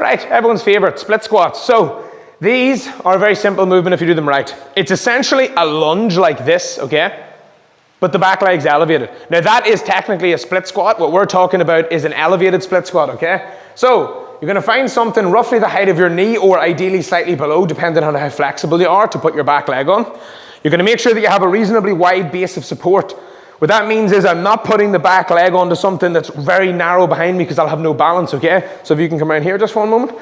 Right, everyone's favorite, split squats. So these are a very simple movement if you do them right. It's essentially a lunge like this, okay? But the back leg's elevated. Now that is technically a split squat. What we're talking about is an elevated split squat, okay? So you're gonna find something roughly the height of your knee or ideally slightly below, depending on how flexible you are to put your back leg on. You're gonna make sure that you have a reasonably wide base of support. What that means is I'm not putting the back leg onto something that's very narrow behind me because I'll have no balance, okay? So if you can come around here just for a moment.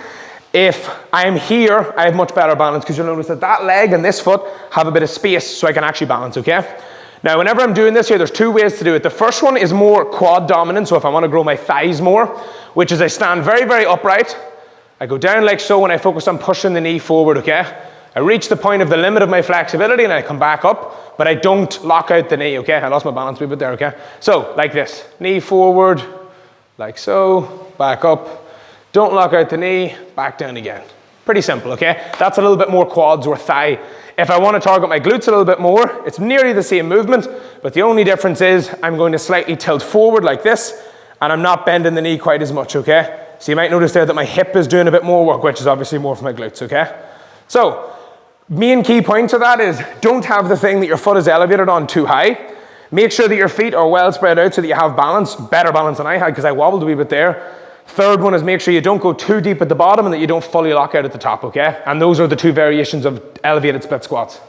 If I'm here, I have much better balance because you'll notice that that leg and this foot have a bit of space so I can actually balance, okay? Now, whenever I'm doing this here, there's two ways to do it. The first one is more quad dominant, so if I want to grow my thighs more, which is I stand very, very upright. I go down like so and I focus on pushing the knee forward, okay? I reach the point of the limit of my flexibility and I come back up, but I don't lock out the knee, okay? I lost my balance a bit there, okay? So, like this, knee forward, like so, back up. Don't lock out the knee, back down again. Pretty simple, okay? That's a little bit more quads or thigh. If I want to target my glutes a little bit more, it's nearly the same movement, but the only difference is I'm going to slightly tilt forward like this, and I'm not bending the knee quite as much, okay? So you might notice there that my hip is doing a bit more work, which is obviously more for my glutes, okay? So, main key points of that is don't have the thing that your foot is elevated on too high. Make sure that your feet are well spread out so that you have balance, better balance than I had because I wobbled a wee bit there. Third one is make sure you don't go too deep at the bottom and that you don't fully lock out at the top, okay? And those are the two variations of elevated split squats.